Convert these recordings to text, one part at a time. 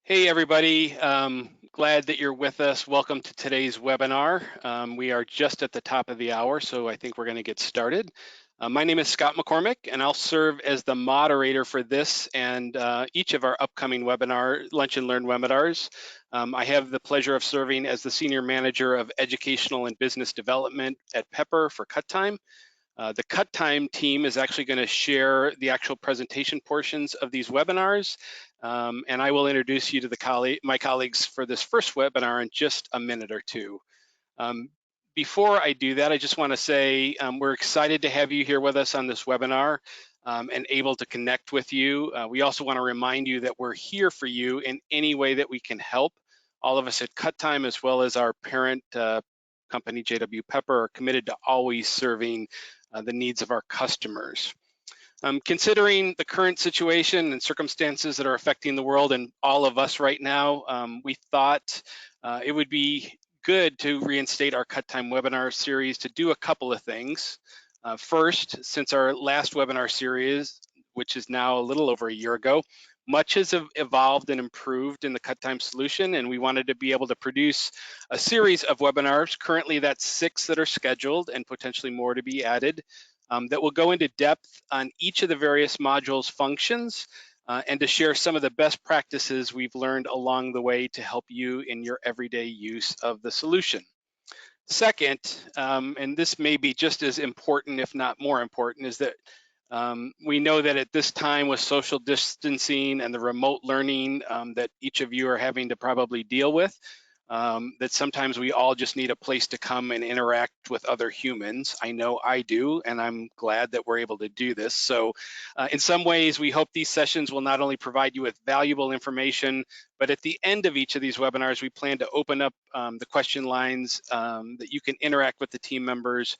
Hey everybody, glad that you're with us. Welcome to today's webinar. We are just at the top of the hour, so I think we're going to get started. My name is Scott McCormick, and I'll serve as the moderator for this and each of our upcoming Lunch and Learn webinars. I have the pleasure of serving as the Senior Manager of Educational and Business Development at Pepper for Cut Time. The Cut Time team is actually going to share the actual presentation portions of these webinars, and I will introduce you to my colleagues for this first webinar in just a minute or two. Before I do that, I just want to say we're excited to have you here with us on this webinar and able to connect with you. We also want to remind you that we're here for you in any way that we can help. All of us at Cut Time, as well as our parent company, JW Pepper, are committed to always serving the needs of our customers. Considering the current situation and circumstances that are affecting the world and all of us right now, we thought it would be good to reinstate our Cut Time webinar series to do a couple of things. First, since our last webinar series, which is now a little over a year ago, much has evolved and improved in the Cut Time solution, and we wanted to be able to produce a series of webinars. Currently, that's 6 that are scheduled and potentially more to be added that will go into depth on each of the various modules' functions and to share some of the best practices we've learned along the way to help you in your everyday use of the solution. Second, and this may be just as important, if not more important, is that we know that at this time with social distancing and the remote learning that each of you are having to probably deal with, that sometimes we all just need a place to come and interact with other humans. I know I do, and I'm glad that we're able to do this. So in some ways, we hope these sessions will not only provide you with valuable information, but at the end of each of these webinars, we plan to open up the question lines that you can interact with the team members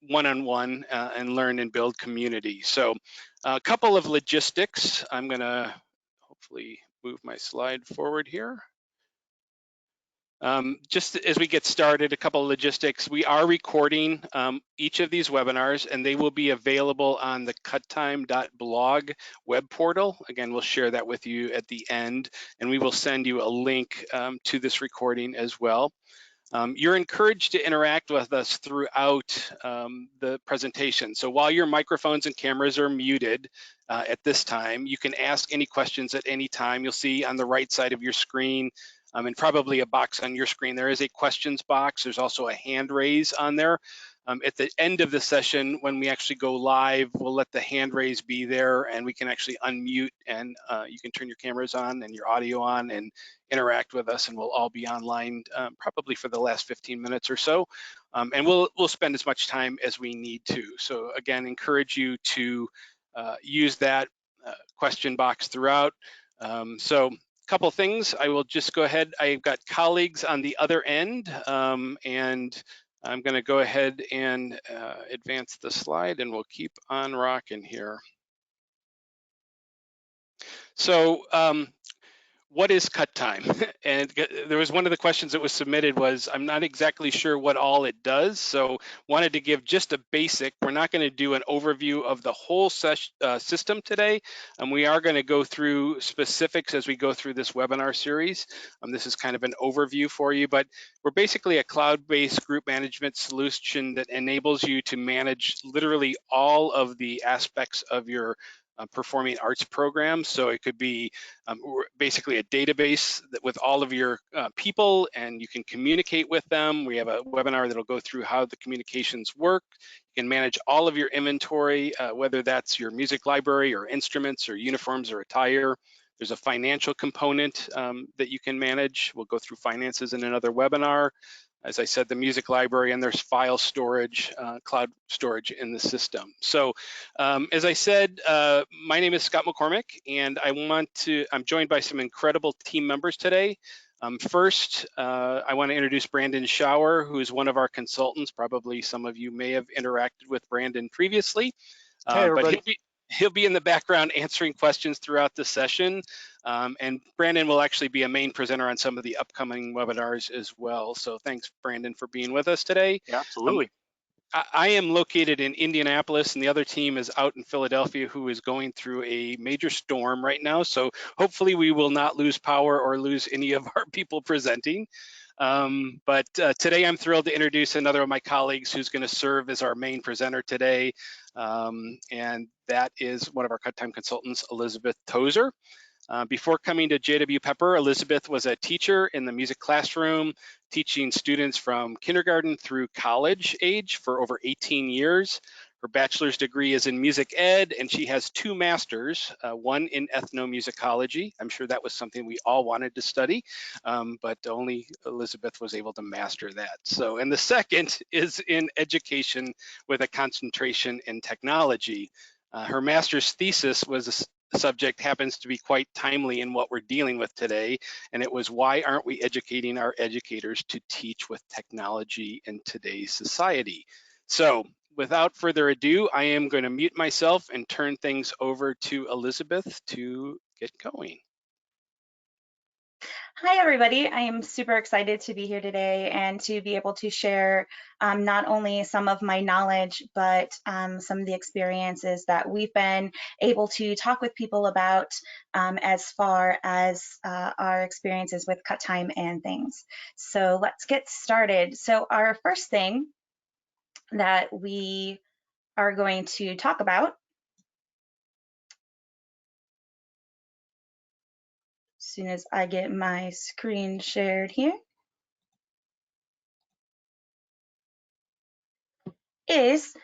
one-on-one and learn and build community. So a couple of logistics. I'm gonna hopefully move my slide forward here. Just as we get started, a couple of logistics. We are recording each of these webinars, and they will be available on the cuttime.blog web portal. Again, we'll share that with you at the end, and we will send you a link to this recording as well. You're encouraged to interact with us throughout the presentation. So while your microphones and cameras are muted at this time, you can ask any questions at any time. You'll see on the right side of your screen and probably a box on your screen, there is a questions box. There's also a hand raise on there. At the end of the session, when we actually go live, we'll let the hand raise be there and we can actually unmute and you can turn your cameras on and your audio on and interact with us, and we'll all be online probably for the last 15 minutes or so. And we'll spend as much time as we need to. So again, encourage you to use that question box throughout. So couple things, I will just go ahead. I've got colleagues on the other end, and I'm going to go ahead and advance the slide, and we'll keep on rocking here. So what is Cut Time? And there was one of the questions that was submitted was, I'm not exactly sure what all it does, so wanted to give just a basic. We're not going to do an overview of the whole system today, and we are going to go through specifics as we go through this webinar series. This is kind of an overview for you, but we're basically a cloud-based group management solution that enables you to manage literally all of the aspects of your performing arts program. So it could be basically a database with all of your people, and you can communicate with them. We have a webinar that'll go through how the communications work. You can manage all of your inventory, whether that's your music library or instruments or uniforms or attire. There's a financial component that you can manage. We'll go through finances in another webinar. As I said, the music library, and there's file storage, cloud storage in the system. So as I said, my name is Scott McCormick, and I'm joined by some incredible team members today. First, I want to introduce Brandon Schauer, who is one of our consultants. Probably some of you may have interacted with Brandon previously. Hey, everybody. But he'll be in the background answering questions throughout the session. And Brandon will actually be a main presenter on some of the upcoming webinars as well. So thanks, Brandon, for being with us today. Yeah, absolutely. I am located in Indianapolis, and the other team is out in Philadelphia, who is going through a major storm right now. So hopefully we will not lose power or lose any of our people presenting. But today I'm thrilled to introduce another of my colleagues who's going to serve as our main presenter today. And that is one of our cut time consultants, Elizabeth Tozer. Before coming to JW Pepper, Elizabeth was a teacher in the music classroom, teaching students from kindergarten through college age for over 18 years. Her bachelor's degree is in music ed, and she has 2 masters, one in ethnomusicology. I'm sure that was something we all wanted to study, but only Elizabeth was able to master that. So, and the second is in education with a concentration in technology. Her master's thesis was subject happens to be quite timely in what we're dealing with today, and it was why aren't we educating our educators to teach with technology in today's society? So without further ado, I am going to mute myself and turn things over to Elizabeth to get going. Hi, everybody. I am super excited to be here today and to be able to share not only some of my knowledge, but some of the experiences that we've been able to talk with people about as far as our experiences with cut time and things. So let's get started. So our first thing that we are going to talk about, as soon as I get my screen shared here, is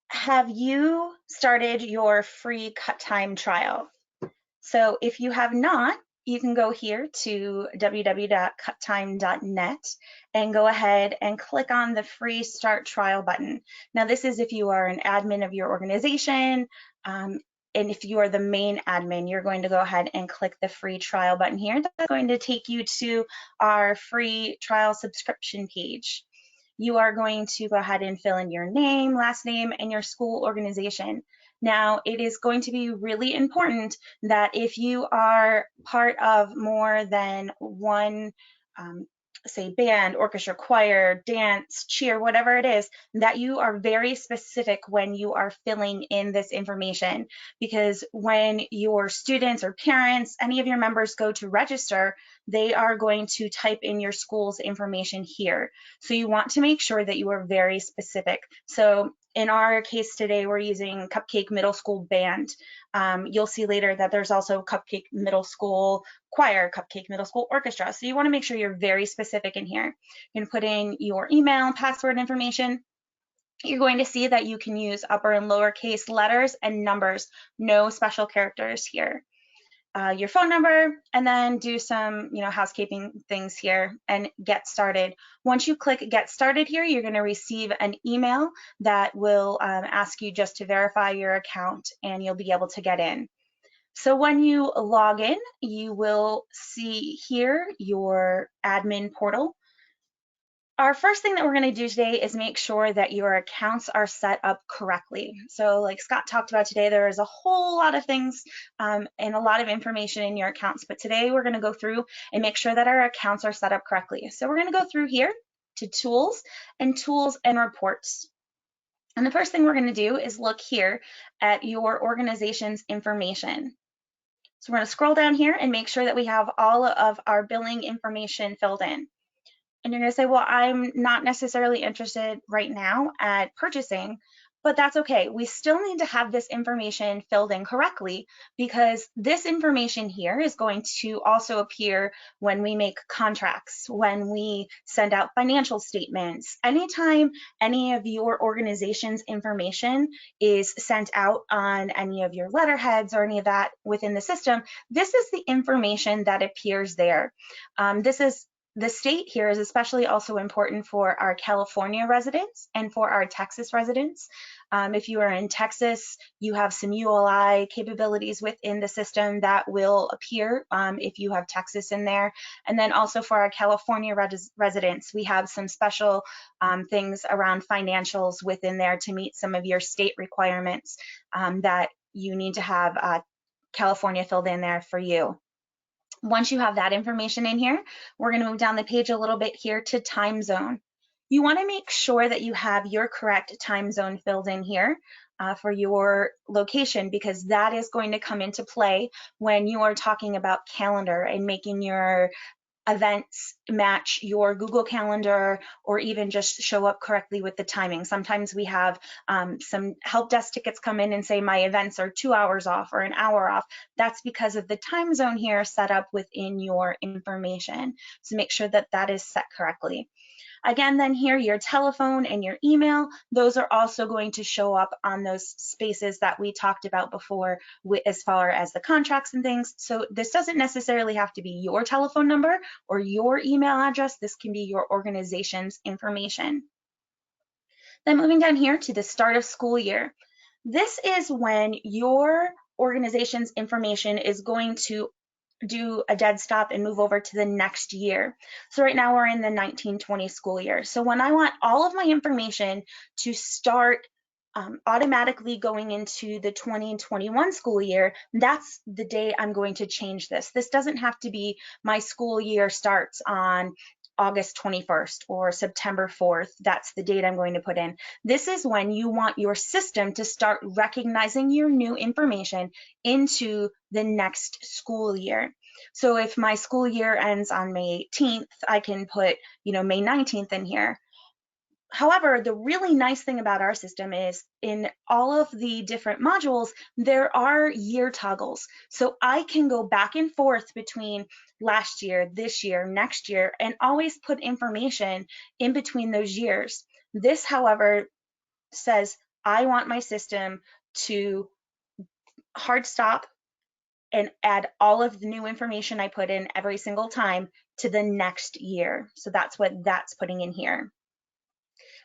have you started your free cut time trial? So if you have not, you can go here to www.cuttime.net and go ahead and click on the free start trial button. Now this is if you are an admin of your organization, and if you are the main admin, you're going to go ahead and click the free trial button here. That's going to take you to our free trial subscription page. You are going to go ahead and fill in your name, last name, and your school organization. Now, it is going to be really important that if you are part of more than one, say, band, orchestra, choir, dance, cheer, whatever it is, that you are very specific when you are filling in this information. Because when your students or parents, any of your members go to register, they are going to type in your school's information here. So you want to make sure that you are very specific. So in our case today, we're using Cupcake Middle School Band. You'll see later that there's also Cupcake Middle School Choir, Cupcake Middle School Orchestra. So you want to make sure you're very specific in here. You're going to put in your email, password information. You're going to see that you can use upper and lowercase letters and numbers, no special characters here. Your phone number, and then do some housekeeping things here and get started. Once you click get started here, you're going to receive an email that will ask you just to verify your account, and you'll be able to get in. So when you log in, you will see here your admin portal. Our first thing that we're going to do today is make sure that your accounts are set up correctly. So like Scott talked about today, there is a whole lot of things and a lot of information in your accounts, but today we're going to go through and make sure that our accounts are set up correctly. So we're going to go through here to tools and reports. And the first thing we're going to do is look here at your organization's information. So we're going to scroll down here and make sure that we have all of our billing information filled in. And you're going to say, well, I'm not necessarily interested right now at purchasing, but that's okay. We still need to have this information filled in correctly, because this information here is going to also appear when we make contracts, when we send out financial statements. Anytime any of your organization's information is sent out on any of your letterheads or any of that within the system, this is the information that appears there. The state here is especially also important for our California residents and for our Texas residents. If you are in Texas, you have some ULI capabilities within the system that will appear if you have Texas in there. And then also for our California residents, we have some special things around financials within there to meet some of your state requirements that you need to have California filled in there for you. Once you have that information in here, we're going to move down the page a little bit here to time zone. You want to make sure that you have your correct time zone filled in here for your location, because that is going to come into play when you are talking about calendar and making your events match your Google Calendar, or even just show up correctly with the timing. Sometimes we have some help desk tickets come in and say my events are 2 hours off or an hour off. That's because of the time zone here set up within your information. So make sure that that is set correctly. Again, then here, your telephone and your email, those are also going to show up on those spaces that we talked about before as far as the contracts and things. So this doesn't necessarily have to be your telephone number or your email address. This can be your organization's information. Then moving down here to the start of school year. This is when your organization's information is going to do a dead stop and move over to the next year. So right now we're in the 1920 school year. So when I want all of my information to start automatically going into the 2021 school year, that's the day I'm going to change this. This doesn't have to be my school year starts on August 21st or September 4th. That's the date I'm going to put in. This is when you want your system to start recognizing your new information into the next school year. So if my school year ends on May 18th, I can put, May 19th in here. However, the really nice thing about our system is in all of the different modules, there are year toggles. So I can go back and forth between last year, this year, next year, and always put information in between those years. This, however, says I want my system to hard stop and add all of the new information I put in every single time to the next year. So that's what that's putting in here.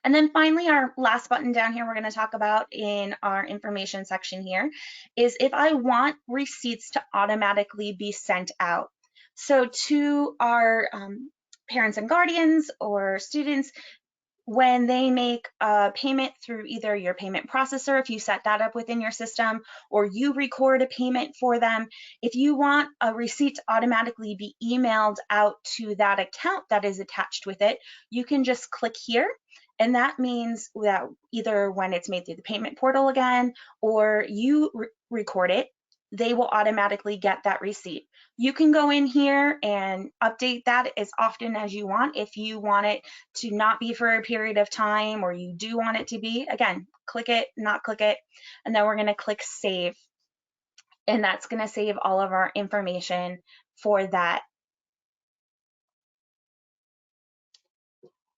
And then finally, our last button down here we're going to talk about in our information section here is if I want receipts to automatically be sent out. So to our parents and guardians or students, when they make a payment through either your payment processor, if you set that up within your system, or you record a payment for them, if you want a receipt to automatically be emailed out to that account that is attached with it, you can just click here. And that means that either when it's made through the payment portal again, or you record it, they will automatically get that receipt. You can go in here and update that as often as you want. If you want it to not be for a period of time, or you do want it to be, again, click it, not click it, and then we're going to click save. And that's going to save all of our information for that.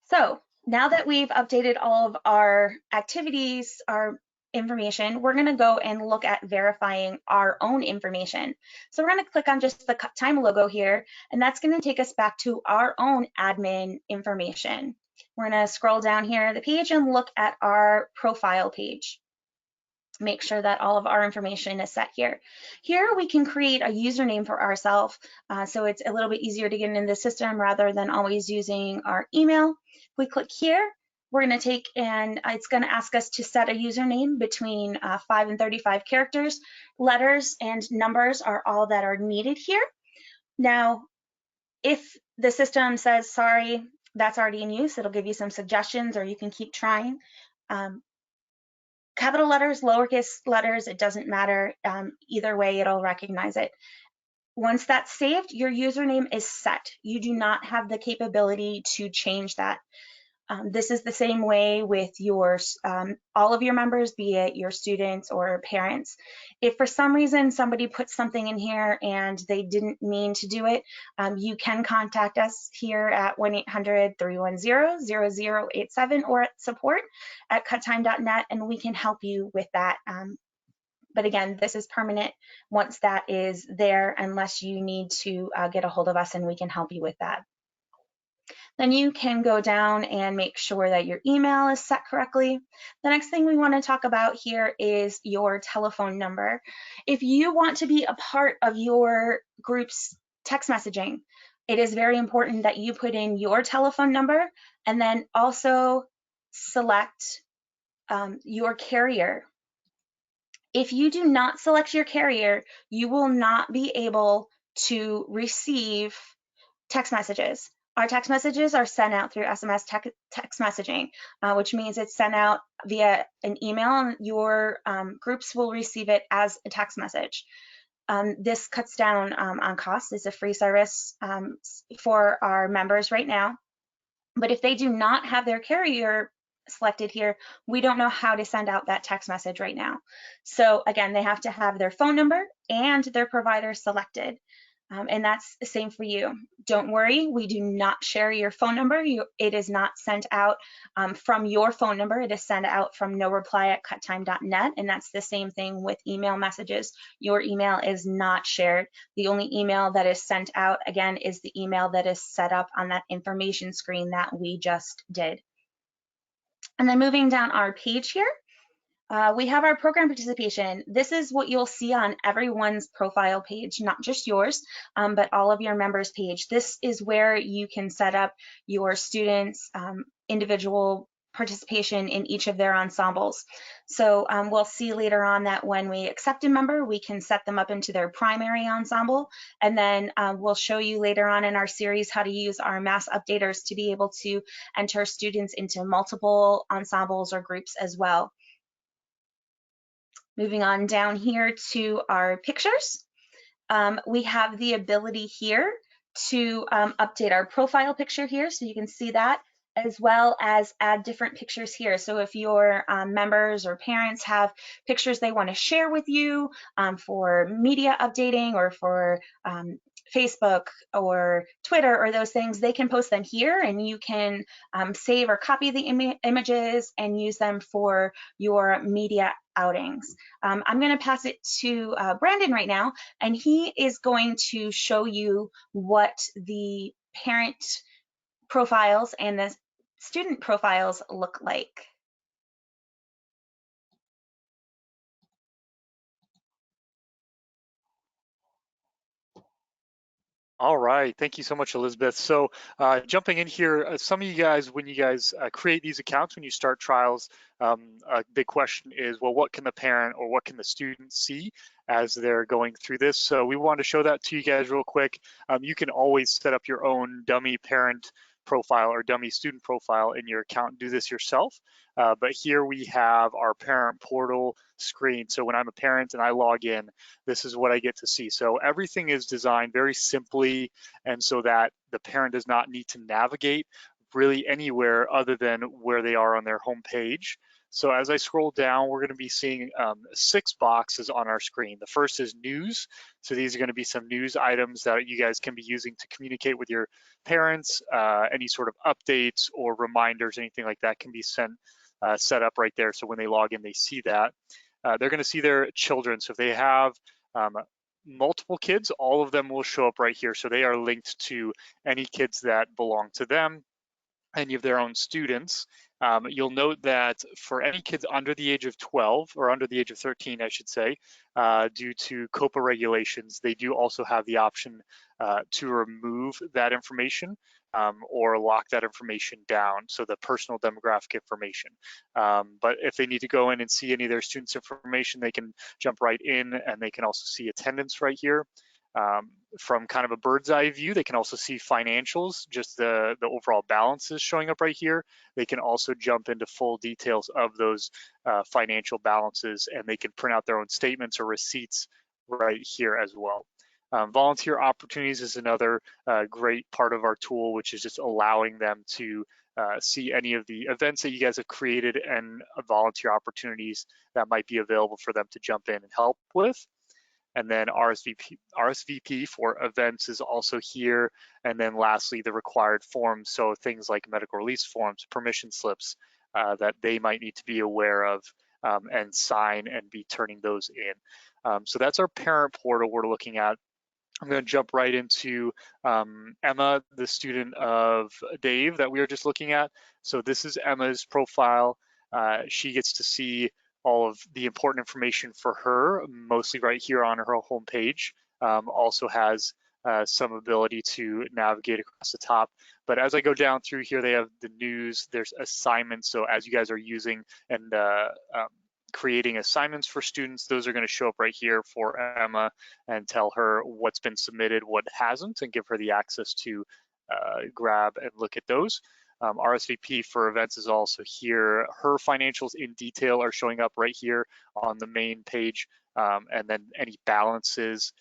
So now that we've updated all of our activities, our information, we're going to go and look at verifying our own information. So we're going to click on just the time logo here, and that's going to take us back to our own admin information. We're going to scroll down here the page and look at our profile page. Make sure that all of our information is set here. Here we can create a username for ourselves, so it's a little bit easier to get into the system rather than always using our email. If we click here, we're going to take and it's going to ask us to set a username between 5 and 35 characters. Letters and numbers are all that are needed here. Now, if the system says, sorry, that's already in use, it'll give you some suggestions, or you can keep trying. Capital letters, lowercase letters, it doesn't matter. Either way, it'll recognize it. Once that's saved, your username is set. You do not have the capability to change that. This is the same way with your all of your members, be it your students or parents. If for some reason somebody puts something in here and they didn't mean to do it, you can contact us here at 1-800-310-0087 or at support@cuttime.net, and we can help you with that. But again, this is permanent once that is there, unless you need to get a hold of us and we can help you with that. Then you can go down and make sure that your email is set correctly. The next thing we want to talk about here is your telephone number. If you want to be a part of your group's text messaging, it is very important that you put in your telephone number and then also select your carrier. If you do not select your carrier, you will not be able to receive text messages. Our text messages are sent out through SMS text messaging, which means it's sent out via an email, and your groups will receive it as a text message. This cuts down on costs. It's a free service for our members right now. But if they do not have their carrier selected here, we don't know how to send out that text message right now. So again, they have to have their phone number and their provider selected. And that's the same for you. Don't worry, we do not share your phone number. It is not sent out from your phone number. It is sent out from noreply@cuttime.net, and that's the same thing with email messages. Your email is not shared. The only email that is sent out, again, is the email that is set up on that information screen that we just did. And then moving down our page here, we have our program participation. This is what you'll see on everyone's profile page, not just yours, but all of your members' page. This is where you can set up your students' individual participation in each of their ensembles. So we'll see later on that when we accept a member, we can set them up into their primary ensemble, and then we'll show you later on in our series how to use our mass updaters to be able to enter students into multiple ensembles or groups as well. Moving on down here to our pictures, we have the ability here to update our profile picture here, so you can see that, as well as add different pictures here. So if your members or parents have pictures they want to share with you for media updating or for Facebook or Twitter or those things, they can post them here, and you can save or copy the images and use them for your media outings. I'm going to pass it to Brandon right now, and he is going to show you what the parent profiles and the student profiles look like. All right, thank you so much, Elizabeth. So jumping in here, some of you guys, when you guys create these accounts, when you start trials, a big question is, well, what can the parent or what can the student see as they're going through this? So we want to show that to you guys real quick. You can always set up your own dummy parent profile or dummy student profile in your account and do this yourself. But here we have our parent portal screen. So when I'm a parent and I log in, this is what I get to see. So everything is designed very simply, and so that the parent does not need to navigate really anywhere other than where they are on their home page. So as I scroll down, we're going to be seeing 6 boxes on our screen. The first is news. So these are going to be some news items that you guys can be using to communicate with your parents. Any sort of updates or reminders, anything like that can be set up right there. So when they log in, they see that. They're going to see their children. So if they have multiple kids, all of them will show up right here. So they are linked to any kids that belong to them, any of their own students. You'll note that for any kids under the age of 12, or under the age of 13, I should say, due to COPA regulations, they do also have the option to remove that information or lock that information down, so the personal demographic information. But if they need to go in and see any of their students' information, they can jump right in, and they can also see attendance right here. From kind of a bird's eye view, they can also see financials, just the overall balances showing up right here. They can also jump into full details of those financial balances, and they can print out their own statements or receipts right here as well. Volunteer opportunities is another great part of our tool, which is just allowing them to see any of the events that you guys have created and volunteer opportunities that might be available for them to jump in and help with. And then RSVP for events is also here. And then lastly, the required forms. So things like medical release forms, permission slips that they might need to be aware of and sign and be turning those in. So that's our parent portal we're looking at. I'm going to jump right into Emma, the student of Dave that we were just looking at. So this is Emma's profile. She gets to see all of the important information for her, mostly right here on her home page. Also has some ability to navigate across the top. But as I go down through here, they have the news, there's assignments. So as you guys are using and creating assignments for students, those are going to show up right here for Emma and tell her what's been submitted, what hasn't, and give her the access to grab and look at those. RSVP for events is also here. Her financials in detail are showing up right here on the main page, and then any balances.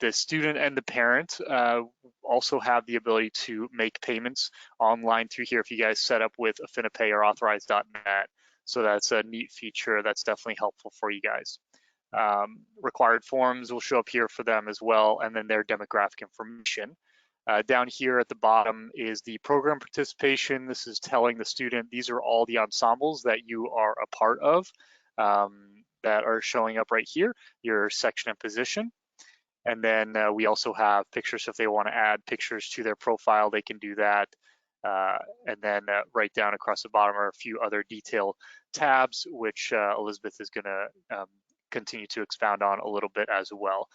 The student and the parent also have the ability to make payments online through here if you guys set up with AffiniPay or Authorize.net. So that's a neat feature that's definitely helpful for you guys. Required forms will show up here for them as well, and then their demographic information. Down here at the bottom is the program participation. This is telling the student these are all the ensembles that you are a part of that are showing up right here, your section and position. And then we also have pictures. So if they want to add pictures to their profile, they can do that. And then right down across the bottom are a few other detail tabs, which Elizabeth is going to continue to expound on a little bit as well.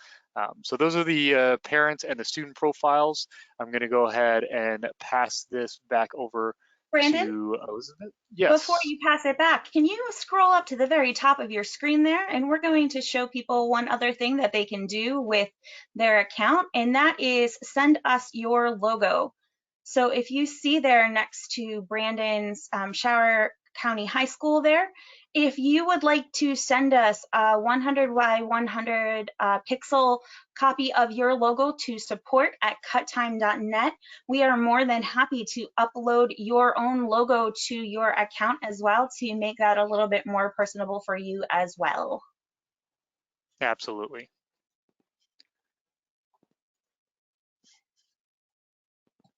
So those are the parents and the student profiles. I'm going to go ahead and pass this back over Brandon, to Elizabeth. Yes. Before you pass it back, can you scroll up to the very top of your screen there? And we're going to show people one other thing that they can do with their account, and that is send us your logo. So if you see there next to Brandon's Shower County High School there, if you would like to send us a 100 by 100 pixel copy of your logo to support@cuttime.net, we are more than happy to upload your own logo to your account as well to make that a little bit more personable for you as well. Absolutely.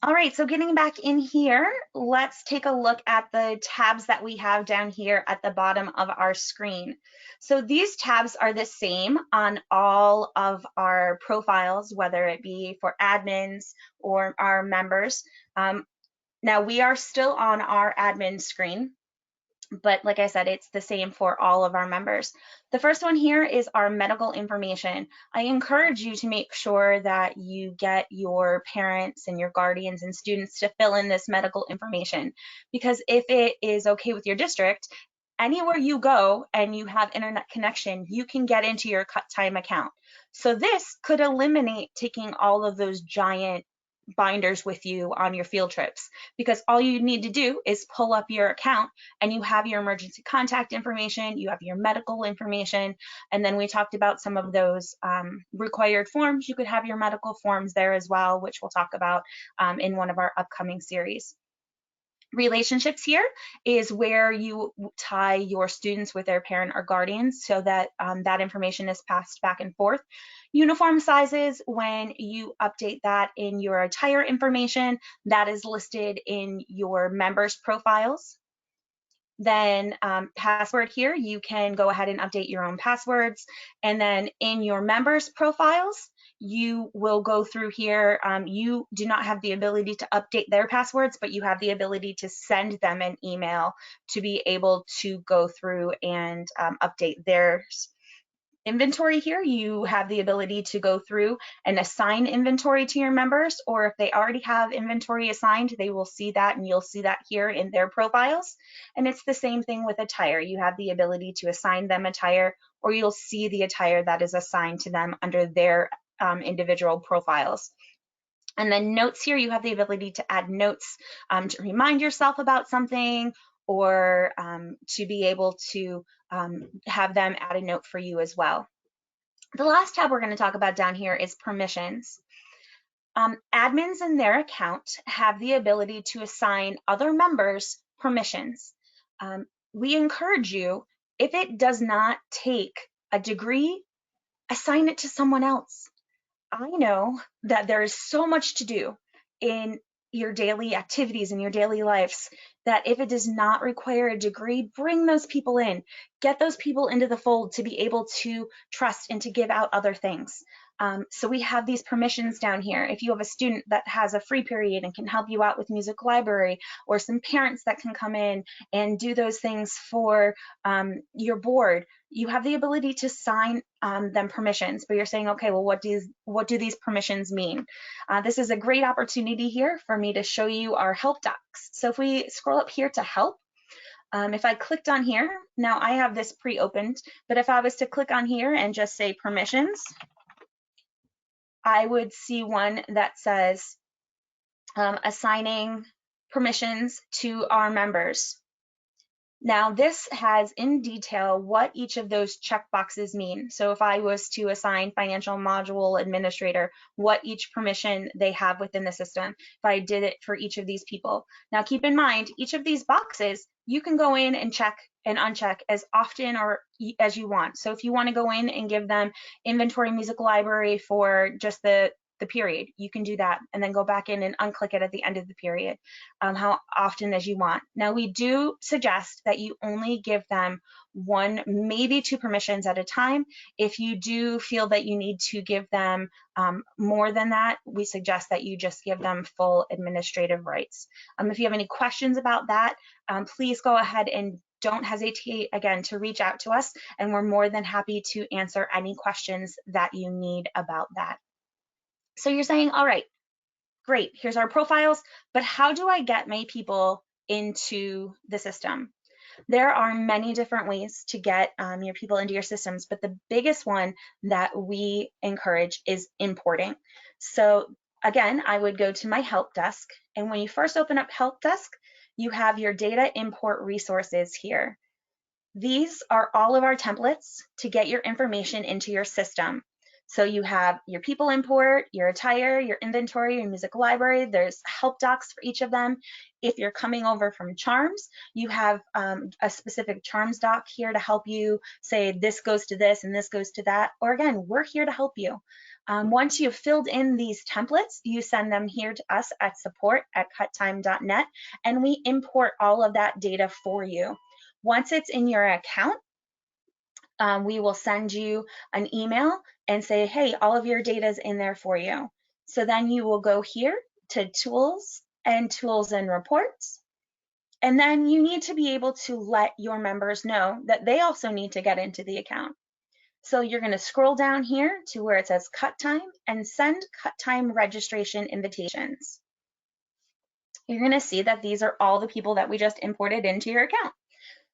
All right, so getting back in here, let's take a look at the tabs that we have down here at the bottom of our screen. So these tabs are the same on all of our profiles, whether it be for admins or our members. Now we are still on our admin screen, but like I said, it's the same for all of our members. The first one here is our medical information. I encourage you to make sure that you get your parents and your guardians and students to fill in this medical information, because if it is okay with your district, anywhere you go and you have internet connection, you can get into your CutTime account. So this could eliminate taking all of those giant binders with you on your field trips, because all you need to do is pull up your account and you have your emergency contact information, you have your medical information, and then we talked about some of those required forms. You could have your medical forms there as well, which we'll talk about in one of our upcoming series. Relationships here is where you tie your students with their parent or guardians so that that information is passed back and forth. Uniform sizes, when you update that in your attire information, that is listed in your members' profiles. Then password here, you can go ahead and update your own passwords. And then in your members' profiles, you will go through here. You do not have the ability to update their passwords, but you have the ability to send them an email to be able to go through and update theirs. Inventory here, you have the ability to go through and assign inventory to your members, or if they already have inventory assigned, they will see that, and you'll see that here in their profiles. And it's the same thing with attire. You have the ability to assign them attire, or you'll see the attire that is assigned to them under their individual profiles. And then notes here, you have the ability to add notes to remind yourself about something, or to be able to have them add a note for you as well. The last tab we're going to talk about down here is permissions. Admins in their account have the ability to assign other members permissions. We encourage you, if it does not take a degree, assign it to someone else. I know that there is so much to do in your daily activities in your daily lives that if it does not require a degree, bring those people in, get those people into the fold to be able to trust and to give out other things. So we have these permissions down here. If you have a student that has a free period and can help you out with music library, or some parents that can come in and do those things for your board, you have the ability to sign them permissions, but you're saying, okay, well, what do these permissions mean? This is a great opportunity here for me to show you our help docs. So if we scroll up here to help, if I clicked on here, now I have this pre-opened, but if I was to click on here and just say permissions, I would see one that says assigning permissions to our members. Now this has in detail what each of those checkboxes mean. So if I was to assign financial module administrator, what each permission they have within the system, if I did it for each of these people. Now keep in mind, each of these boxes, you can go in and check and uncheck as often or as you want. So if you want to go in and give them inventory music library for just the period, you can do that and then go back in and unclick it at the end of the period, how often as you want. Now we do suggest that you only give them 1, maybe 2 permissions at a time. If you do feel that you need to give them more than that, we suggest that you just give them full administrative rights. If you have any questions about that, please go ahead and don't hesitate, again, to reach out to us, and we're more than happy to answer any questions that you need about that. So you're saying, all right, great, here's our profiles, but how do I get my people into the system? There are many different ways to get your people into your systems, but the biggest one that we encourage is importing. So again, I would go to my help desk, and when you first open up help desk, you have your data import resources here. These are all of our templates to get your information into your system. So you have your people import, your attire, your inventory, your music library. There's help docs for each of them. If you're coming over from Charms, you have a specific Charms doc here to help you say this goes to this and this goes to that. Or again, we're here to help you. Once you've filled in these templates, you send them here to us at support@cuttime.net, and we import all of that data for you. Once it's in your account, we will send you an email and say, hey, all of your data is in there for you. So then you will go here to tools and reports. And then you need to be able to let your members know that they also need to get into the account. So you're going to scroll down here to where it says Cut Time and send Cut Time registration invitations. You're going to see that these are all the people that we just imported into your account.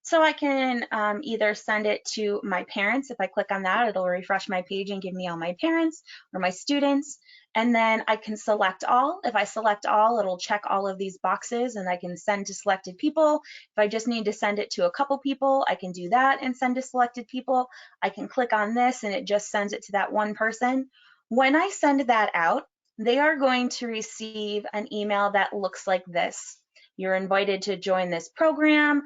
So I can either send it to my parents. If I click on that, it'll refresh my page and give me all my parents or my students. And then I can select all. If I select all, it'll check all of these boxes and I can send to selected people. If I just need to send it to a couple people, I can do that and send to selected people. I can click on this and it just sends it to that one person. When I send that out, they are going to receive an email that looks like this. You're invited to join this program.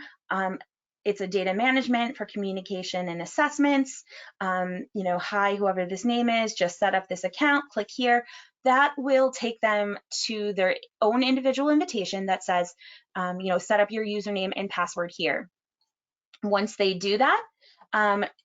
It's a data management for communication and assessments. Hi, whoever this name is, just set up this account, click here. That will take them to their own individual invitation that says, set up your username and password here. Once they do that,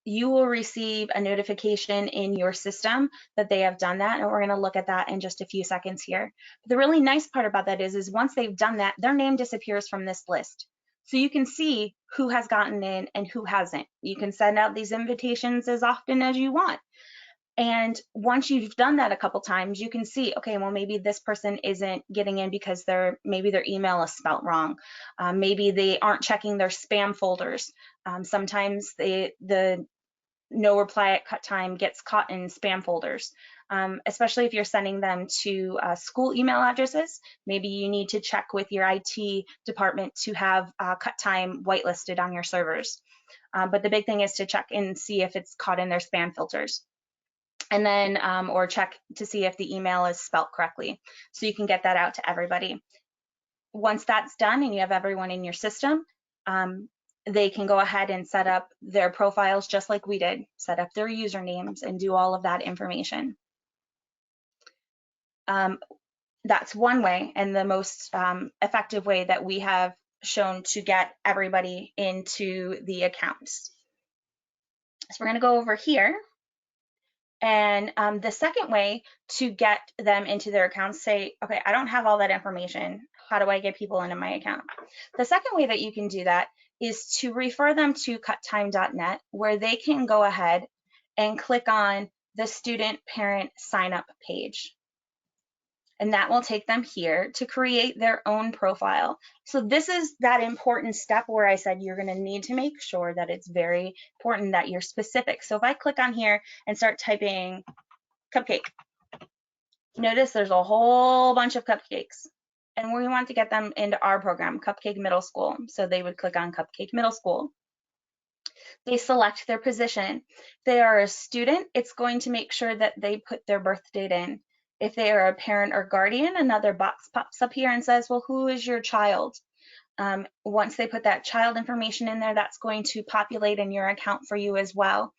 you will receive a notification in your system that they have done that, and we're going to look at that in just a few seconds here. But the really nice part about that is once they've done that, their name disappears from this list. So you can see who has gotten in and who hasn't. You can send out these invitations as often as you want. And once you've done that a couple times, you can see, okay, well, maybe this person isn't getting in because maybe their email is spelt wrong. Maybe they aren't checking their spam folders. Sometimes the no reply at cut time gets caught in spam folders, especially if you're sending them to school email addresses. Maybe you need to check with your IT department to have cut time whitelisted on your servers. But the big thing is to check and see if it's caught in their spam filters. And then, or check to see if the email is spelled correctly. So you can get that out to everybody. Once that's done and you have everyone in your system, they can go ahead and set up their profiles just like we did, set up their usernames and do all of that information. That's one way, and the most effective way that we have shown to get everybody into the accounts. So we're going to go over here. And the second way to get them into their accounts, say, okay, I don't have all that information. How do I get people into my account? The second way that you can do that is to refer them to cuttime.net, where they can go ahead and click on the student parent sign up page. And that will take them here to create their own profile. So this is that important step where I said you're going to need to make sure that it's very important that you're specific. So if I click on here and start typing cupcake, notice there's a whole bunch of cupcakes. and we want to get them into our program, Cupcake Middle School. So they would click on Cupcake Middle School. They select their position. If they are a student, it's going to make sure that they put their birth date in. If they are a parent or guardian, another box pops up here and says, well, who is your child? Once they put that child information in there, that's going to populate in your account for you as well.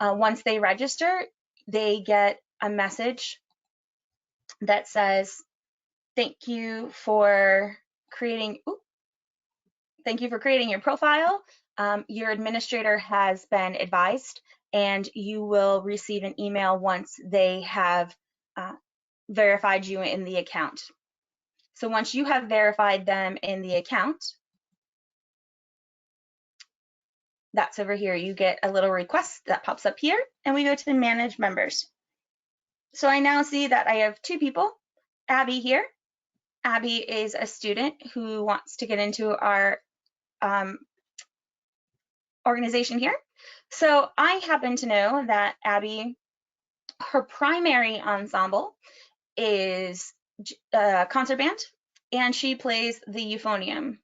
Once they register, they get a message that says, thank you for creating your profile. Your administrator has been advised, and you will receive an email once they have verified you in the account. So once you have verified them in the account, that's over here. You get a little request that pops up here, and we go to manage members. So I now see that I have two people, Abby here. Abby is a student who wants to get into our organization here. So I happen to know that Abby, her primary ensemble is concert band, and she plays the euphonium.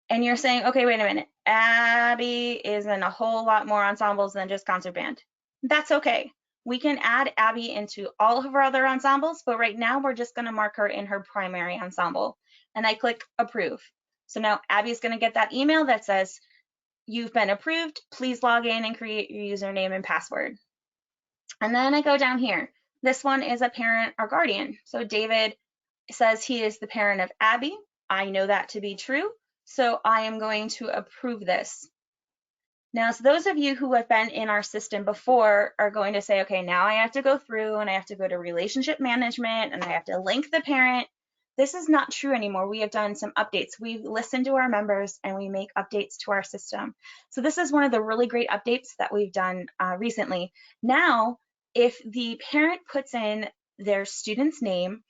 And you're saying, okay, wait a minute, Abby is in a whole lot more ensembles than just concert band. That's okay. We can add Abby into all of our other ensembles, but right now we're just gonna mark her in her primary ensemble. And I click approve. So now Abby's gonna get that email that says, you've been approved, please log in and create your username and password. And then I go down here. This one is a parent or guardian. So David says he is the parent of Abby. I know that to be true, so I am going to approve this. Now, so those of you who have been in our system before are going to say, okay, now I have to go through and I have to go to relationship management and I have to link the parent. This is not true anymore. We have done some updates. We've listened to our members and we make updates to our system. So this is one of the really great updates that we've done recently. Now, if the parent puts in their student's name,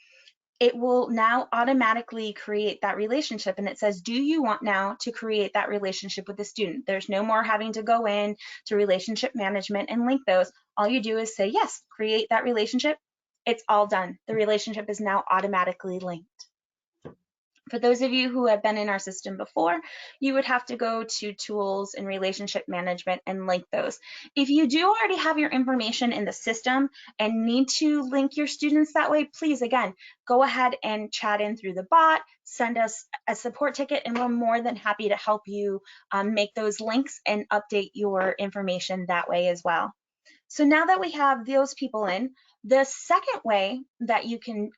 it will now automatically create that relationship, and it says, do you want now to create that relationship with the student? There's no more having to go in to relationship management and link those. All you do is say, yes, create that relationship. It's all done. The relationship is now automatically linked. For those of you who have been in our system before, you would have to go to tools and relationship management and link those. If you do already have your information in the system and need to link your students that way, please, again, go ahead and chat in through the bot, send us a support ticket, and we're more than happy to help you make those links and update your information that way as well. So now that we have those people in, the second way that you can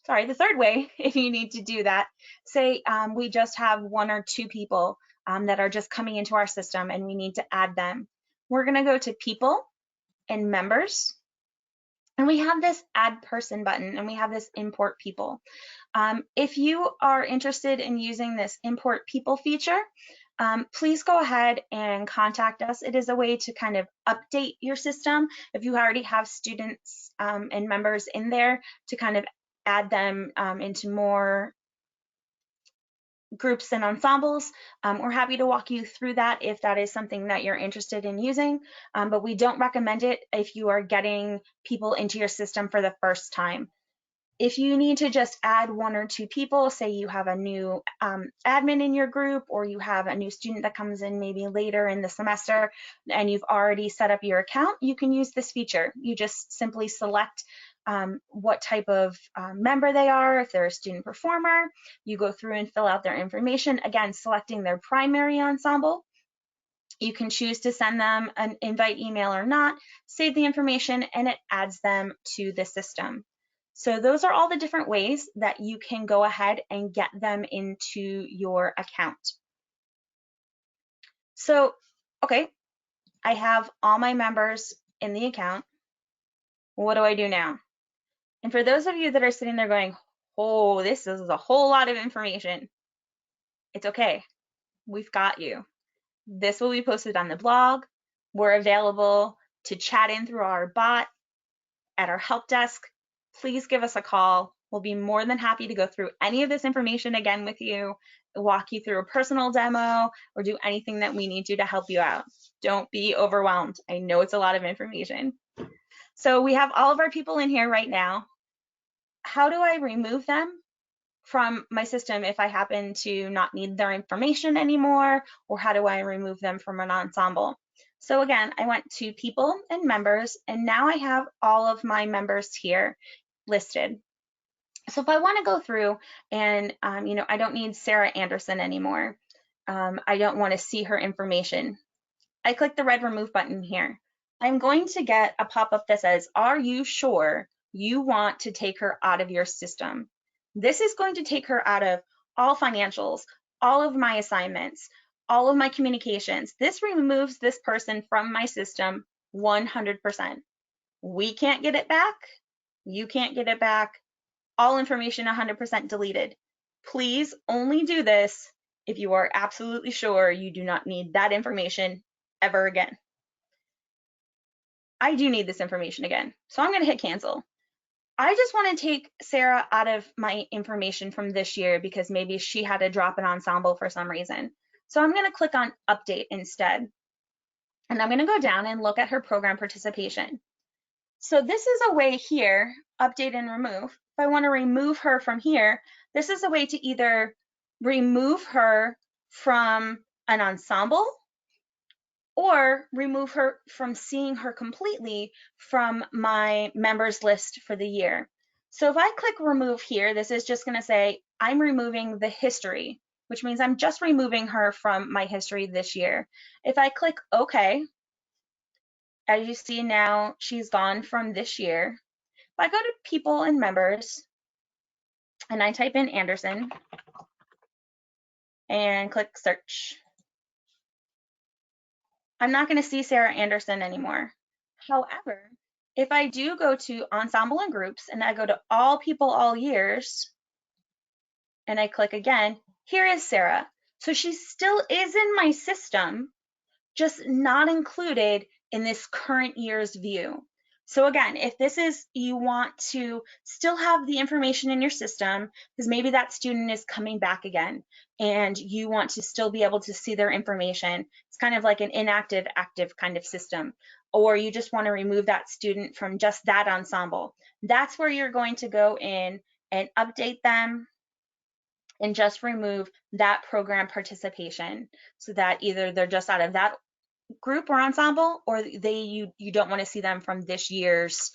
the third way, if you need to do that, say we just have one or two people that are just coming into our system and we need to add them. We're gonna go to people and members, and we have this add person button and we have this import people. If you are interested in using this import people feature, please go ahead and contact us. It is a way to kind of update your system if you already have students and members in there, to kind of add them into more groups and ensembles. We're happy to walk you through that if that is something that you're interested in using, but we don't recommend it if you are getting people into your system for the first time. If you need to just add one or two people, say you have a new admin in your group, or you have a new student that comes in maybe later in the semester and you've already set up your account, you can use this feature. You just simply select what type of member they are. If they're a student performer, you go through and fill out their information, again, selecting their primary ensemble. You can choose to send them an invite email or not, save the information, and it adds them to the system. So those are all the different ways that you can go ahead and get them into your account. So, okay, I have all my members in the account. What do I do now? And for those of you that are sitting there going, oh, this is a whole lot of information, it's okay. We've got you. This will be posted on the blog. We're available to chat in through our bot at our help desk. Please give us a call. We'll be more than happy to go through any of this information again with you, walk you through a personal demo, or do anything that we need to help you out. Don't be overwhelmed. I know it's a lot of information. So we have all of our people in here right now. How do I remove them from my system if I happen to not need their information anymore, or how do I remove them from an ensemble? So again, I went to people and members, and now I have all of my members here listed. So if I want to go through and, I don't need Sarah Anderson anymore. I don't want to see her information. I click the red remove button here. I'm going to get a pop-up that says, are you sure you want to take her out of your system? This is going to take her out of all financials, all of my assignments, all of my communications. This removes this person from my system 100%. We can't get it back. You can't get it back. All information 100% deleted. Please only do this if you are absolutely sure you do not need that information ever again. I do need this information again, so I'm going to hit cancel. I just want to take Sarah out of my information from this year because maybe she had to drop an ensemble for some reason. So I'm going to click on update instead. And I'm going to go down and look at her program participation. So this is a way here, update and remove. If I want to remove her from here, this is a way to either remove her from an ensemble or remove her from seeing her completely from my members list for the year. So if I click remove here, this is just going to say I'm removing the history, which means I'm just removing her from my history this year. If I click OK, as you see now, she's gone from this year. If I go to people and members and I type in Anderson and click search, I'm not going to see Sarah Anderson anymore. However, if I do go to ensemble and groups and I go to all people, all years, and I click again, here is Sarah. So she still is in my system, just not included in this current year's view. So again, if this is, you want to still have the information in your system, because maybe that student is coming back again and you want to still be able to see their information. It's kind of like an inactive, active kind of system. Or you just want to remove that student from just that ensemble. That's where you're going to go in and update them and just remove that program participation so that either they're just out of that group or ensemble, or you don't want to see them from this year's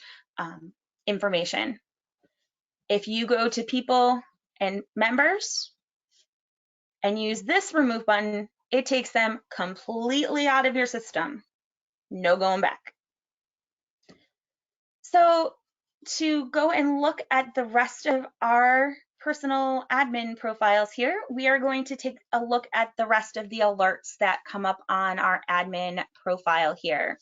information. If you go to people and members and use this remove button, it takes them completely out of your system. No going back. So to go and look at the rest of our personal admin profiles here, we are going to take a look at the rest of the alerts that come up on our admin profile here.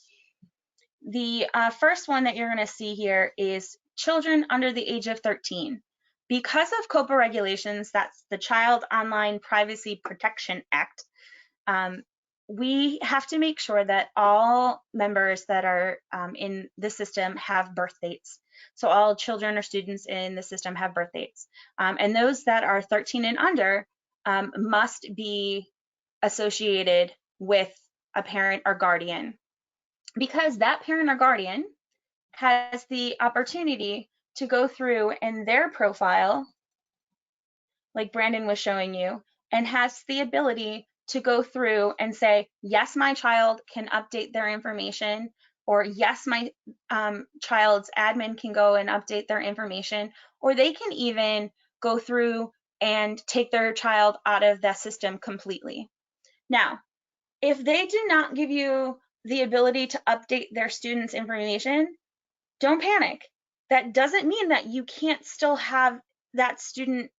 The first one that you're going to see here is children under the age of 13. Because of COPA regulations, that's the Child Online Privacy Protection Act, we have to make sure that all members that are in the system have birth dates. So all children or students in the system have birth dates. And those that are 13 and under must be associated with a parent or guardian, because that parent or guardian has the opportunity to go through in their profile, like Brandon was showing you, and has the ability to go through and say, yes, my child can update their information, or yes, my child's admin can go and update their information, or they can even go through and take their child out of that system completely. Now, if they do not give you the ability to update their students' information, don't panic. That doesn't mean that you can't still have that student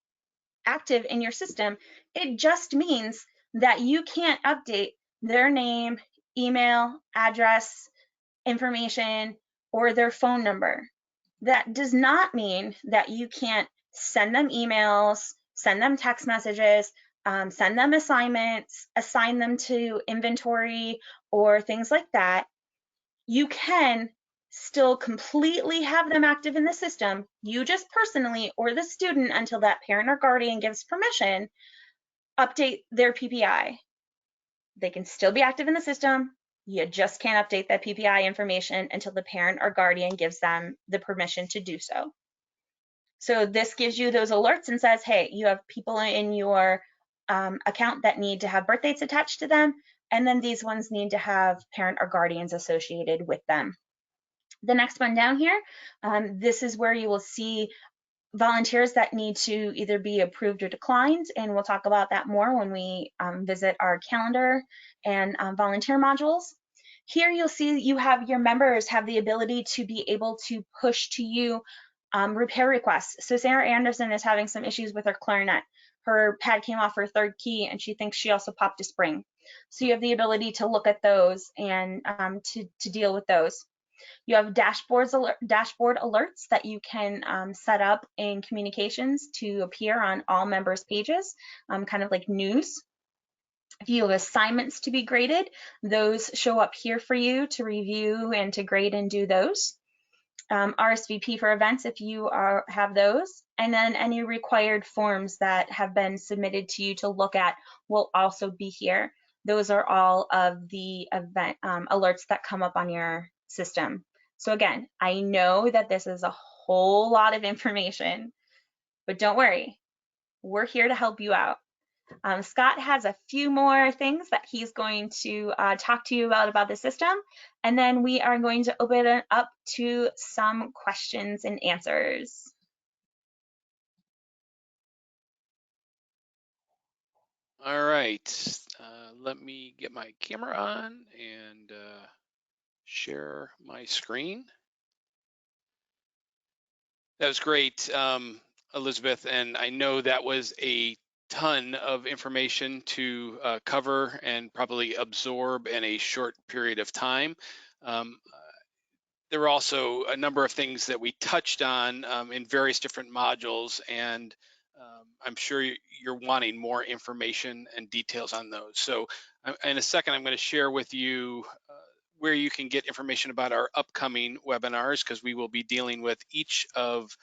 active in your system. It just means that you can't update their name, email, address, information, or their phone number. That does not mean that you can't send them emails, send them text messages, send them assignments, assign them to inventory or things like that. You can still completely have them active in the system. You just personally, or the student, until that parent or guardian gives permission, update their PPI. They can still be active in the system. You just can't update that PPI information until the parent or guardian gives them the permission to do so. So this gives you those alerts and says, hey, you have people in your account that need to have birth dates attached to them, and then these ones need to have parent or guardians associated with them. The next one down here, this is where you will see volunteers that need to either be approved or declined, and we'll talk about that more when we visit our calendar and volunteer modules. Here you'll see you have your members have the ability to be able to push to you repair requests. So Sarah Anderson is having some issues with her clarinet. Her pad came off her third key and she thinks she also popped a spring. So you have the ability to look at those and to deal with those. You have dashboard alerts that you can set up in communications to appear on all members' pages, kind of like news. If you have assignments to be graded, those show up here for you to review and to grade and do those. RSVP for events if you have those, and then any required forms that have been submitted to you to look at will also be here. Those are all of the event alerts that come up on your system. So again, I know that this is a whole lot of information, but don't worry, we're here to help you out. Scott has a few more things that he's going to talk to you about the system, and then we are going to open it up to some questions and answers. All right, let me get my camera on and share my screen. That was great, Elizabeth, and I know that was a ton of information to cover and probably absorb in a short period of time. There were also a number of things that we touched on in various different modules, and I'm sure you're wanting more information and details on those. So in a second, I'm going to share with you where you can get information about our upcoming webinars, because we will be dealing with each of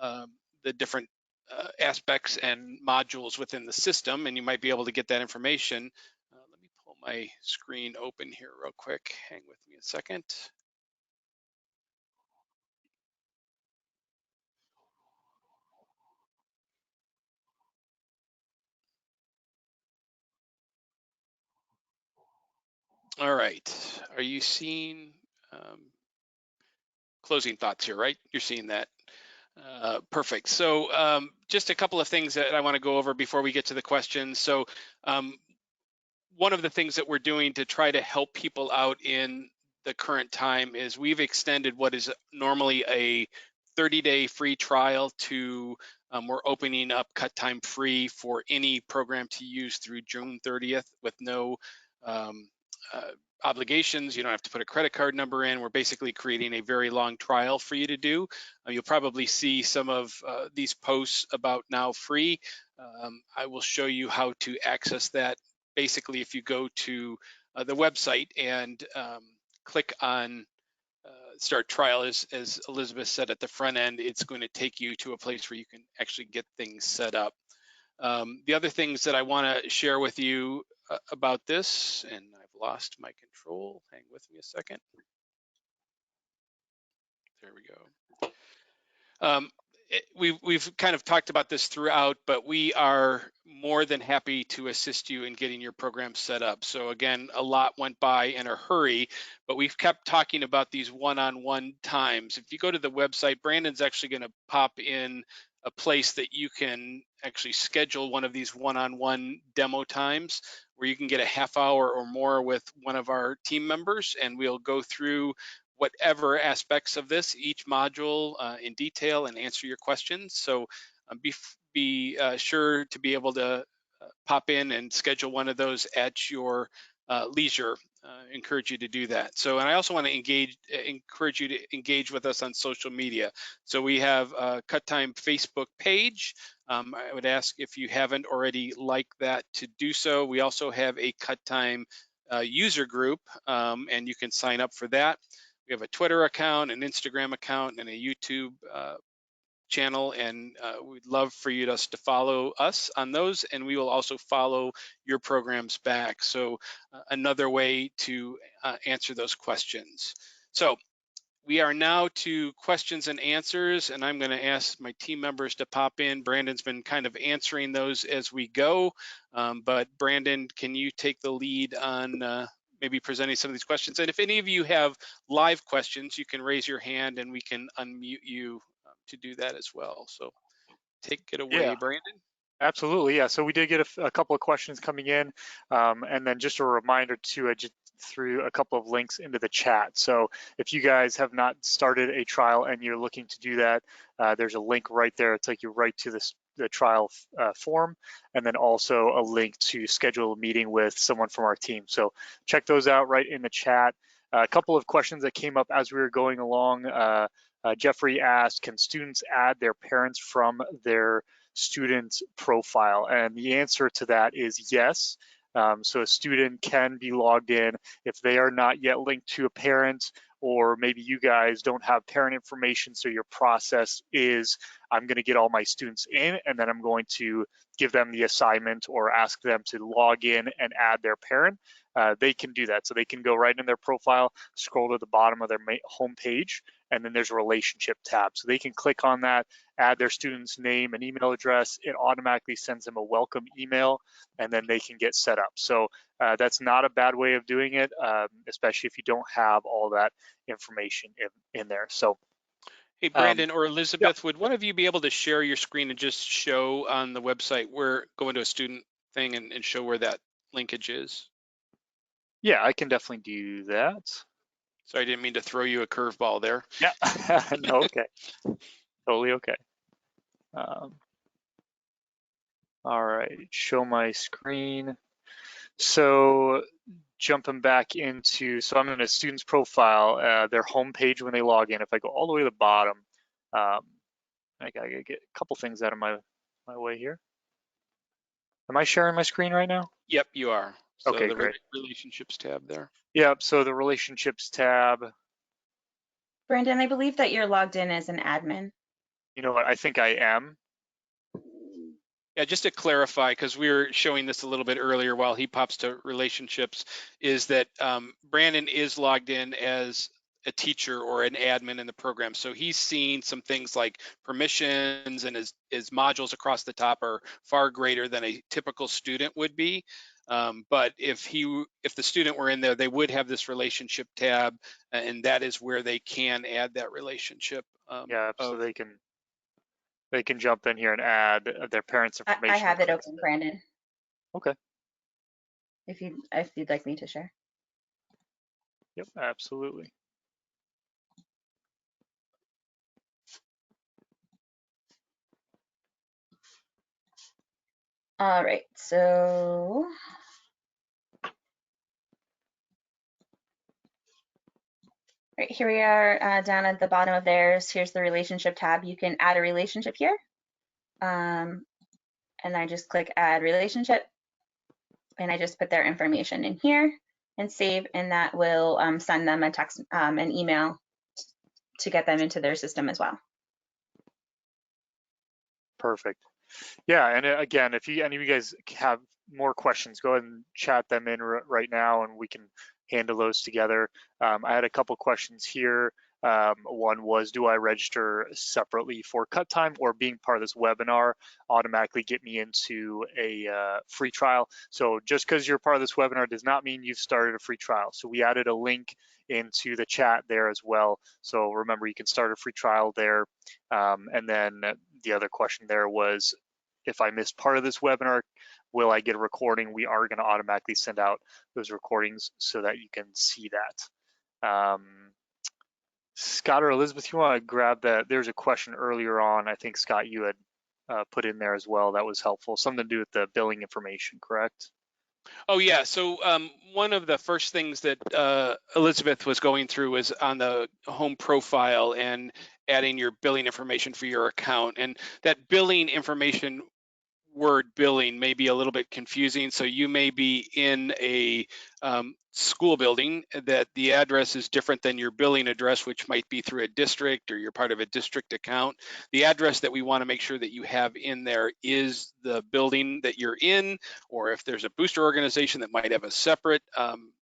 the different aspects and modules within the system, and you might be able to get that information. Let me pull my screen open here real quick. Hang with me a second. All right, are you seeing closing thoughts here, right? You're seeing that. Perfect. So just a couple of things that I want to go over before we get to the questions. So one of the things that we're doing to try to help people out in the current time is we've extended what is normally a 30-day free trial to we're opening up cut time free for any program to use through June 30th with no obligations. You don't have to put a credit card number in. We're basically creating a very long trial for you to do. You'll probably see some of these posts about now free. I will show you how to access that. Basically, if you go to the website and click on start trial, as Elizabeth said at the front end, it's going to take you to a place where you can actually get things set up. The other things that I want to share with you about this, and I've lost my control. Hang with me a second. There we go. We've kind of talked about this throughout, but we are more than happy to assist you in getting your program set up. So again, a lot went by in a hurry, but we've kept talking about these one-on-one times. If you go to the website, Brandon's actually going to pop in a place that you can actually schedule one of these one-on-one demo times where you can get a half hour or more with one of our team members, and we'll go through whatever aspects of this, each module in detail, and answer your questions. So be sure to be able to pop in and schedule one of those at your leisure. Encourage you to do that. So, and I also want to encourage you to engage with us on social media. So we have a Cut Time Facebook page. I would ask if you haven't already liked that to do so. We also have a Cut Time user group, and you can sign up for that. We have a Twitter account, an Instagram account, and a YouTube channel, and we'd love for you to follow us on those, and we will also follow your programs back. So another way to answer those questions. So we are now to questions and answers, and I'm going to ask my team members to pop in. Brandon's been kind of answering those as we go, but Brandon, can you take the lead on maybe presenting some of these questions? And if any of you have live questions, you can raise your hand and we can unmute you to do that as well. So take it away, Yeah. Brandon. Absolutely, yeah. So we did get a couple of questions coming in, and then just a reminder to just threw a couple of links into the chat. So if you guys have not started a trial and you're looking to do that, there's a link right there. It'll take you right to the trial form, and then also a link to schedule a meeting with someone from our team. So check those out right in the chat. A couple of questions that came up as we were going along. Jeffrey asked, can students add their parents from their student profile? And the answer to that is yes. So a student can be logged in if they are not yet linked to a parent, or maybe you guys don't have parent information. So your process is, I'm going to get all my students in, and then I'm going to give them the assignment or ask them to log in and add their parent. They can do that. So they can go right in their profile, scroll to the bottom of their home page, and then there's a relationship tab. So they can click on that, add their student's name and email address. It automatically sends them a welcome email, and then they can get set up. So that's not a bad way of doing it, especially if you don't have all that information in there. So, hey, Brandon or yeah. Elizabeth, would one of you be able to share your screen and just show on the website where, go into a student thing and show where that linkage is? Yeah, I can definitely do that. So I didn't mean to throw you a curveball there. Yeah, no, okay. Totally okay. All right, show my screen. So jumping back into, so I'm in a student's profile, their home page when they log in. If I go all the way to the bottom, I gotta get a couple things out of my way here. Am I sharing my screen right now? Yep, you are. So Okay, the great. relationships tab there. Yep, so the relationships tab. Brandon, I believe that you're logged in as an admin. You know what, I think I am. Yeah, just to clarify, because we were showing this a little bit earlier while he pops to relationships, is that Brandon is logged in as a teacher or an admin in the program. So he's seeing some things like permissions, and his modules across the top are far greater than a typical student would be. But if the student were in there, they would have this relationship tab, and that is where they can add that relationship. Yeah, so they can jump in here and add their parents' information. I have it open, Brandon. Okay. If you'd like me to share. Yep, absolutely. All right, so right here we are down at the bottom of theirs. Here's the relationship tab. You can add a relationship here. And I just click add relationship, and I just put their information in here and save, and that will send them a text, an email to get them into their system as well. Perfect. Yeah, and again, if any of you guys have more questions, go ahead and chat them in right now, and we can handle those together. I had a couple questions here. One was, do I register separately for cut time, or being part of this webinar automatically get me into a free trial? So just because you're part of this webinar does not mean you've started a free trial. So we added a link into the chat there as well. So remember, you can start a free trial there. And then the other question there was, if I missed part of this webinar, will I get a recording? We are going to automatically send out those recordings so that you can see that. Scott or Elizabeth, you want to grab that? There's a question earlier on. I think, Scott, you had put in there as well. That was helpful. Something to do with the billing information, correct? Oh yeah, so one of the first things that Elizabeth was going through was on the home profile and adding your billing information for your account. And that billing information word billing may be a little bit confusing. So you may be in a school building that the address is different than your billing address, which might be through a district, or you're part of a district account. The address that we want to make sure that you have in there is the building that you're in, or if there's a booster organization that might have a separate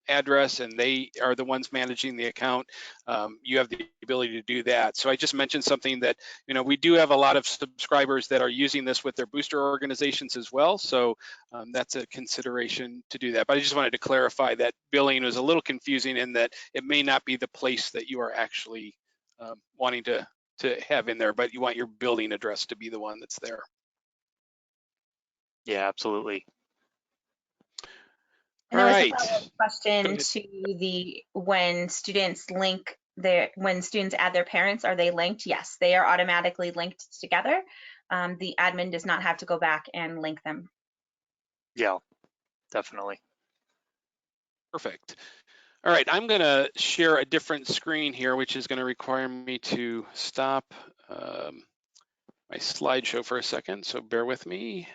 address and they are the ones managing the account, you have the ability to do that. So I just mentioned something that, we do have a lot of subscribers that are using this with their booster organizations as well. So that's a consideration to do that. But I just wanted to clarify that billing was a little confusing in that it may not be the place that you are actually wanting to have in there, but you want your building address to be the one that's there. Yeah, absolutely. And there All was a right. follow-up question to the when students add their parents, are they linked? Yes, they are automatically linked together. The admin does not have to go back and link them. Yeah, definitely. Perfect. All right, I'm going to share a different screen here, which is going to require me to stop my slideshow for a second, so bear with me.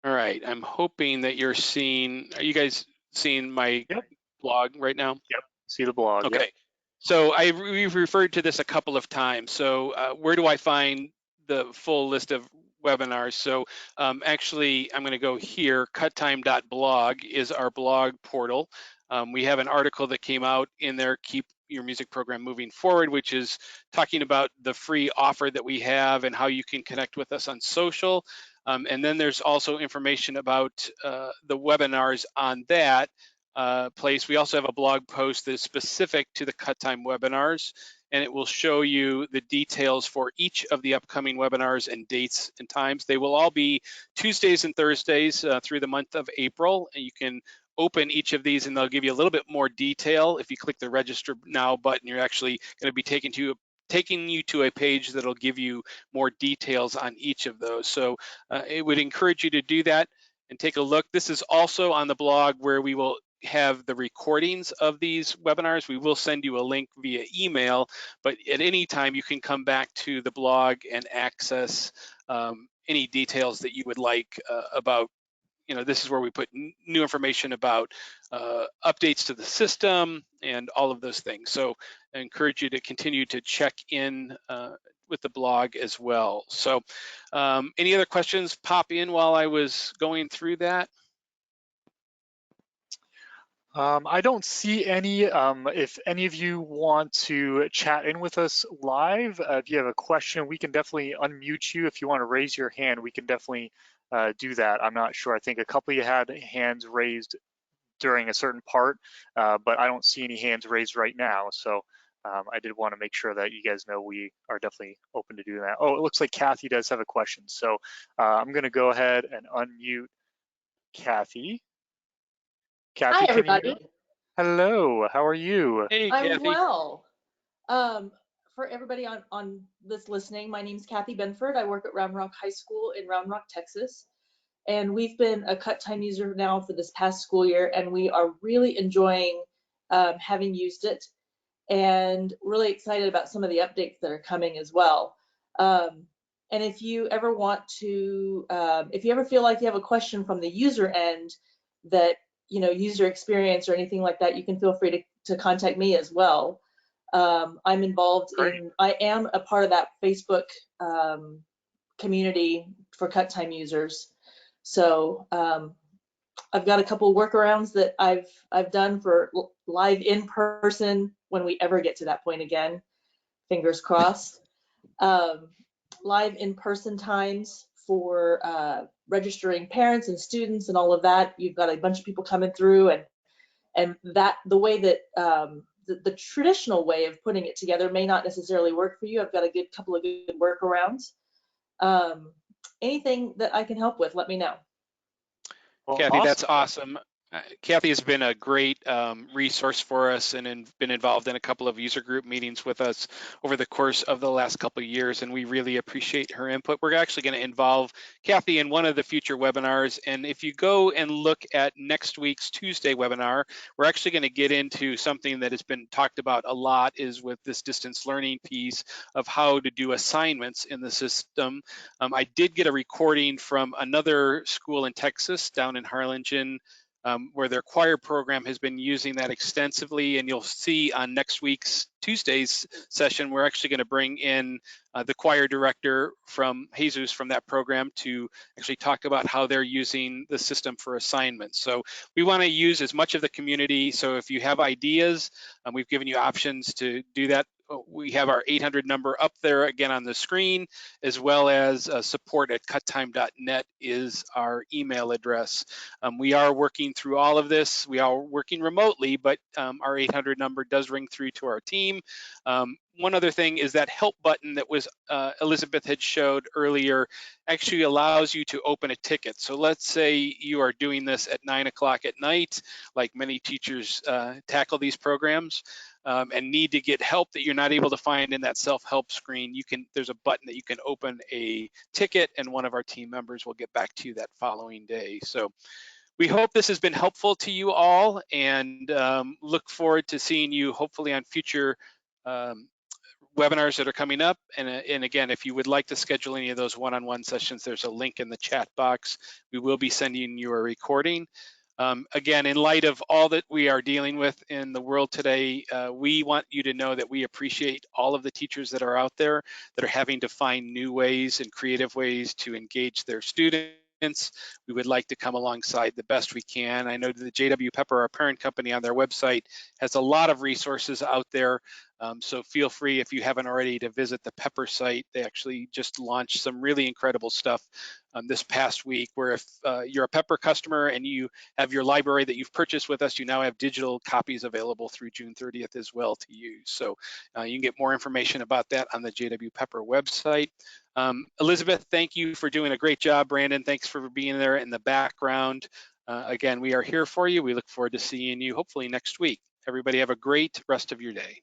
All right, I'm hoping that you're seeing, are you guys seeing my blog right now? Yep, see the blog. Okay, yep. So we've referred to this a couple of times. So where do I find the full list of webinars? So actually, I'm going to go here. Cuttime.blog is our blog portal. We have an article that came out in there, Keep Your Music Program Moving Forward, which is talking about the free offer that we have and how you can connect with us on social. And then there's also information about the webinars on that place. We also have a blog post that is specific to the Cut Time webinars, and it will show you the details for each of the upcoming webinars and dates and times. They will all be Tuesdays and Thursdays through the month of April, and you can open each of these and they'll give you a little bit more detail. If you click the register now button, you're actually going to be taking you to a page that'll give you more details on each of those. So it would encourage you to do that and take a look. This is also on the blog where we will have the recordings of these webinars. We will send you a link via email, but at any time you can come back to the blog and access any details that you would like about, this is where we put new information about updates to the system and all of those things. So I encourage you to continue to check in with the blog as well. So any other questions pop in while I was going through that? I don't see any. If any of you want to chat in with us live, if you have a question, we can definitely unmute you. If you want to raise your hand, we can definitely do that. I'm not sure. I think a couple of you had hands raised during a certain part, but I don't see any hands raised right now. So I did want to make sure that you guys know we are definitely open to doing that. Oh, it looks like Kathy does have a question. So I'm going to go ahead and unmute Kathy. Kathy, hi, everybody. Hello, how are you? Hey, I'm Kathy. well. For everybody on this listening, my name's Kathy Benford. I work at Round Rock High School in Round Rock, Texas. And we've been a Cut Time user now for this past school year, and we are really enjoying having used it and really excited about some of the updates that are coming as well. And if you ever want to, if you ever feel like you have a question from the user end that, user experience or anything like that, you can feel free to contact me as well. I'm involved I am a part of that Facebook community for Cut Time users. So I've got a couple workarounds that I've done for live in person when we ever get to that point again, fingers crossed. Live in person times for registering parents and students and all of that. You've got a bunch of people coming through, and that the way that the traditional way of putting it together may not necessarily work for you. I've got a couple of good workarounds. Anything that I can help with, let me know. Well, Kathy, awesome. that's awesome. Kathy has been a great resource for us and been involved in a couple of user group meetings with us over the course of the last couple of years, and we really appreciate her input. We're actually going to involve Kathy in one of the future webinars, and if you go and look at next week's Tuesday webinar, we're actually going to get into something that has been talked about a lot, is with this distance learning piece of how to do assignments in the system. I did get a recording from another school in Texas, down in Harlingen, where their choir program has been using that extensively. And you'll see on next week's Tuesday's session, we're actually going to bring in the choir director from Jesus from that program to actually talk about how they're using the system for assignments. So we want to use as much of the community. So if you have ideas, we've given you options to do that. We have our 800 number up there again on the screen, as well as support@cuttime.net is our email address. We are working through all of this. We are working remotely, but our 800 number does ring through to our team. One other thing is that help button that was Elizabeth had showed earlier actually allows you to open a ticket. So let's say you are doing this at 9 o'clock at night, like many teachers tackle these programs, and need to get help that you're not able to find in that self-help screen. There's a button that you can open a ticket, and one of our team members will get back to you that following day. So we hope this has been helpful to you all, and look forward to seeing you hopefully on future webinars that are coming up. And again, if you would like to schedule any of those one-on-one sessions, there's a link in the chat box. We will be sending you a recording. Again, in light of all that we are dealing with in the world today, we want you to know that we appreciate all of the teachers that are out there that are having to find new ways and creative ways to engage their students. We would like to come alongside the best we can. I know that the JW Pepper, our parent company, on their website has a lot of resources out there. So feel free, if you haven't already, to visit the Pepper site. They actually just launched some really incredible stuff this past week, where if you're a Pepper customer and you have your library that you've purchased with us, you now have digital copies available through June 30th as well to use. So you can get more information about that on the JW Pepper website. Elizabeth, thank you for doing a great job. Brandon, thanks for being there in the background. Again, we are here for you. We look forward to seeing you hopefully next week. Everybody have a great rest of your day.